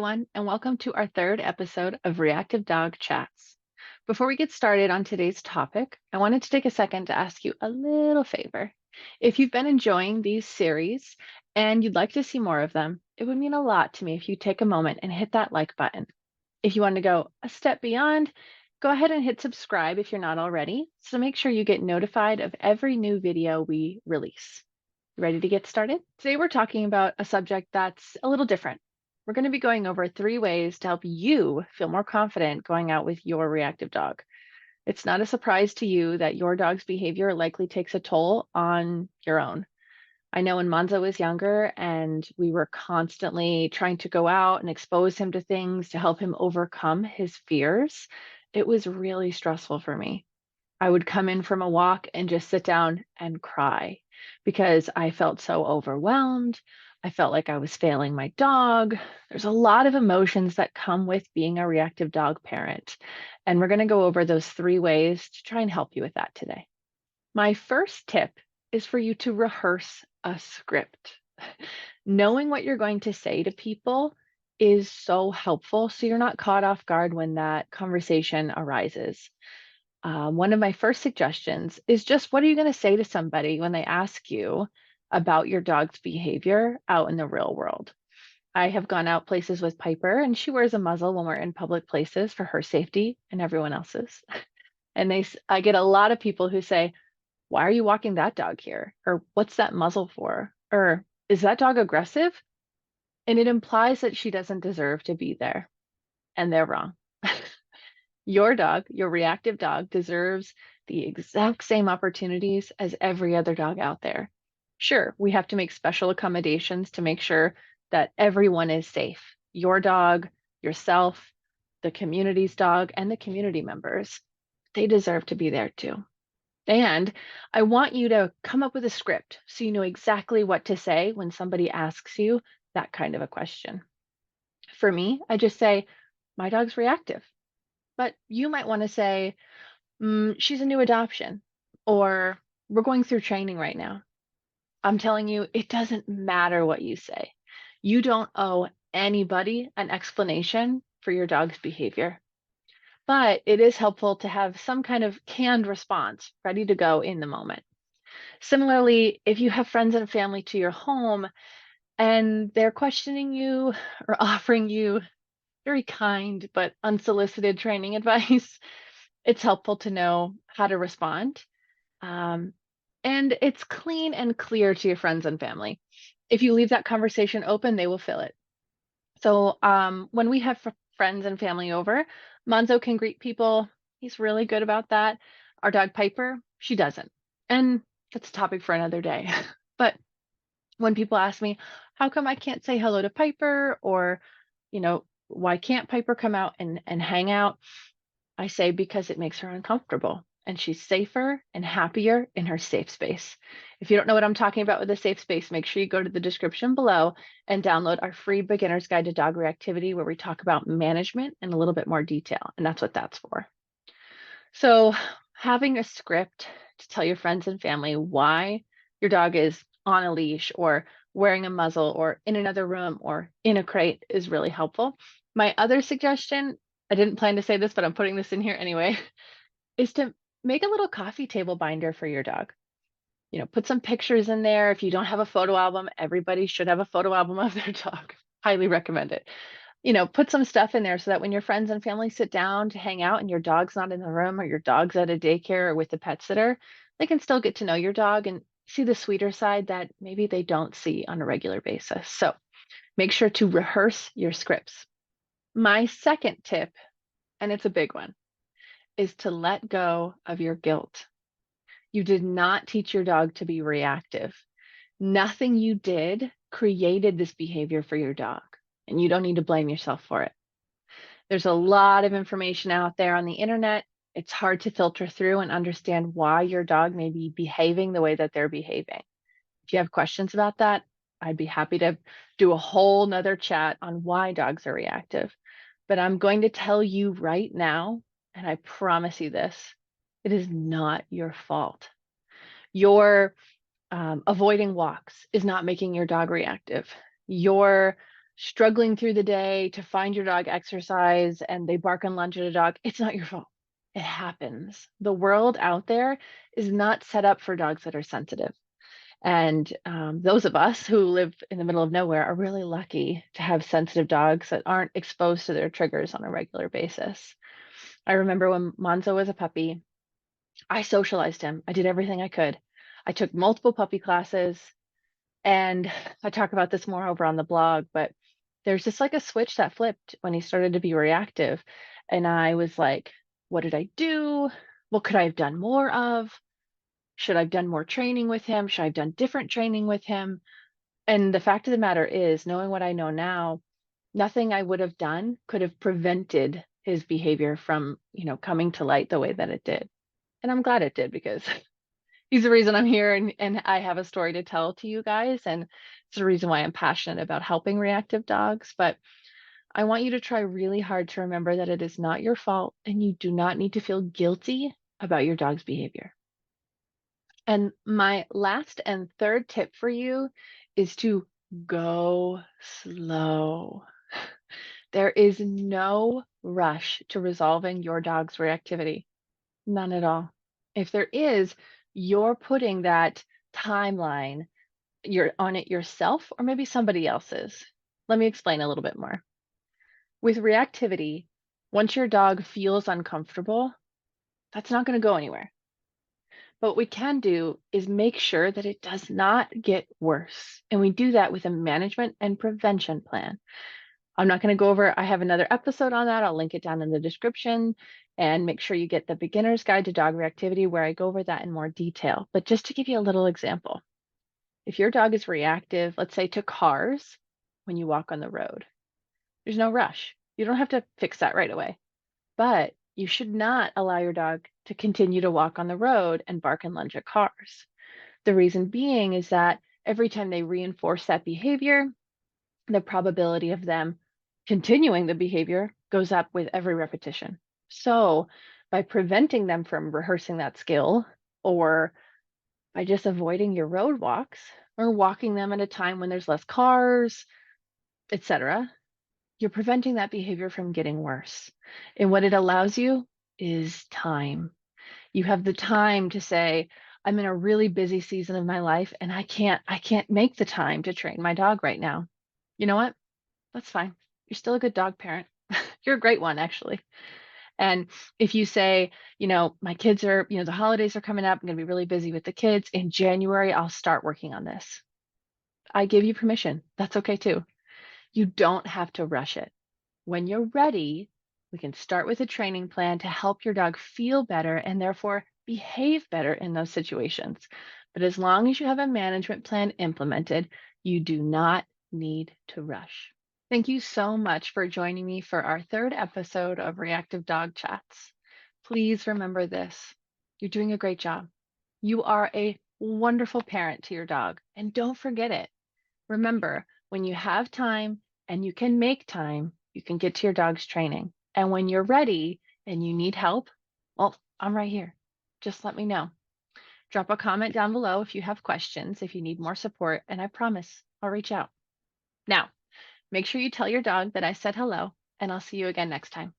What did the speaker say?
everyone, and welcome to our third episode of Reactive Dog Chats. Before we get started on today's topic, I wanted to take a second to ask you a little favor. If you've been enjoying these series and you'd like to see more of them, it would mean a lot to me if you take a moment and hit that like button. If you want to go a step beyond, go ahead and hit subscribe if you're not already, so make sure you get notified of every new video we release. Ready to get started? Today we're talking about a subject that's a little different. We're going to be going over 3 ways to help you feel more confident going out with your reactive dog. It's not a surprise to you that your dog's behavior likely takes a toll on your own. I know when Monzo was younger and we were constantly trying to go out and expose him to things to help him overcome his fears, it was really stressful for me. I would come in from a walk and just sit down and cry because I felt so overwhelmed. I felt like I was failing my dog. There's a lot of emotions that come with being a reactive dog parent. And we're going to go over those 3 ways to try and help you with that today. My first tip is for you to rehearse a script. Knowing what you're going to say to people is so helpful so you're not caught off guard when that conversation arises. One of my first suggestions is just what are you going to say to somebody when they ask you about your dog's behavior out in the real world? I have gone out places with Piper, and she wears a muzzle when we're in public places for her safety and everyone else's. And I get a lot of people who say, "Why are you walking that dog here?" Or "What's that muzzle for?" Or "Is that dog aggressive?" And it implies that she doesn't deserve to be there. And they're wrong. Your dog, your reactive dog, deserves the exact same opportunities as every other dog out there. Sure, we have to make special accommodations to make sure that everyone is safe. Your dog, yourself, the community's dog, and the community members, they deserve to be there too. And I want you to come up with a script so you know exactly what to say when somebody asks you that kind of a question. For me, I just say, my dog's reactive. But you might want to say, she's a new adoption, or we're going through training right now. I'm telling you, it doesn't matter what you say. You don't owe anybody an explanation for your dog's behavior. But it is helpful to have some kind of canned response ready to go in the moment. Similarly, if you have friends and family to your home and they're questioning you or offering you very kind but unsolicited training advice, it's helpful to know how to respond. Um, and it's clean and clear to your friends and family. If you leave that conversation open, they will fill it. So when we have friends and family over, Monzo can greet people. He's really good about that. Our dog Piper, she doesn't. And that's a topic for another day. But when people ask me, how come I can't say hello to Piper? Or, why can't Piper come out and hang out? I say because it makes her uncomfortable and she's safer and happier in her safe space. If you don't know what I'm talking about with a safe space, make sure you go to the description below and download our free beginner's guide to dog reactivity where we talk about management in a little bit more detail. And that's what that's for. So having a script to tell your friends and family why your dog is on a leash or wearing a muzzle or in another room or in a crate is really helpful. My other suggestion, I didn't plan to say this, but I'm putting this in here anyway, is to make a little coffee table binder for your dog. Put some pictures in there. If you don't have a photo album, everybody should have a photo album of their dog. Highly recommend it. Put some stuff in there so that when your friends and family sit down to hang out and your dog's not in the room or your dog's at a daycare or with the pet sitter, they can still get to know your dog and see the sweeter side that maybe they don't see on a regular basis. So make sure to rehearse your scripts. My second tip, and it's a big one, is to let go of your guilt. You did not teach your dog to be reactive. Nothing you did created this behavior for your dog, and you don't need to blame yourself for it. There's a lot of information out there on the internet. It's hard to filter through and understand why your dog may be behaving the way that they're behaving. If you have questions about that, I'd be happy to do a whole nother chat on why dogs are reactive. But I'm going to tell you right now, and I promise you this, it is not your fault. Your avoiding walks is not making your dog reactive. Your struggling through the day to find your dog exercise and they bark and lunge at a dog, it's not your fault. It happens. The world out there is not set up for dogs that are sensitive. And those of us who live in the middle of nowhere are really lucky to have sensitive dogs that aren't exposed to their triggers on a regular basis. I remember when Monzo was a puppy, I socialized him. I did everything I could. I took multiple puppy classes, and I talk about this more over on the blog, but there's just like a switch that flipped when he started to be reactive. And I was like, what did I do? What could I have done more of? Should I have done more training with him? Should I have done different training with him? And the fact of the matter is, knowing what I know now, nothing I would have done could have prevented his behavior from, coming to light the way that it did. And I'm glad it did because he's the reason I'm here and I have a story to tell to you guys. And it's the reason why I'm passionate about helping reactive dogs. But I want you to try really hard to remember that it is not your fault and you do not need to feel guilty about your dog's behavior. And my last and third tip for you is to go slow. There is no rush to resolving your dog's reactivity. None at all. If there is, you're putting that timeline, you're on it yourself or maybe somebody else's. Let me explain a little bit more. With reactivity, once your dog feels uncomfortable, that's not going to go anywhere. But what we can do is make sure that it does not get worse. And we do that with a management and prevention plan. I'm not going to go over, I have another episode on that. I'll link it down in the description and make sure you get the beginner's guide to dog reactivity where I go over that in more detail. But just to give you a little example, if your dog is reactive, let's say to cars when you walk on the road, there's no rush. You don't have to fix that right away. But you should not allow your dog to continue to walk on the road and bark and lunge at cars. The reason being is that every time they reinforce that behavior, the probability of them continuing the behavior goes up with every repetition. So, by preventing them from rehearsing that skill, or by just avoiding your road walks, or walking them at a time when there's less cars, etc., you're preventing that behavior from getting worse. And what it allows you is time. You have the time to say, I'm in a really busy season of my life and I can't make the time to train my dog right now. You know what? That's fine. You're still a good dog parent. You're a great one, actually. And if you say, my kids are, the holidays are coming up, I'm going to be really busy with the kids. In January, I'll start working on this. I give you permission. That's okay too. You don't have to rush it. When you're ready, we can start with a training plan to help your dog feel better and therefore behave better in those situations. But as long as you have a management plan implemented, you do not need to rush. Thank you so much for joining me for our third episode of Reactive Dog Chats. Please remember this. You're doing a great job. You are a wonderful parent to your dog, and don't forget it. Remember, when you have time and you can make time, you can get to your dog's training. And when you're ready and you need help, well, I'm right here. Just let me know. Drop a comment down below if you have questions, if you need more support, and I promise I'll reach out. Now, make sure you tell your dog that I said hello, and I'll see you again next time.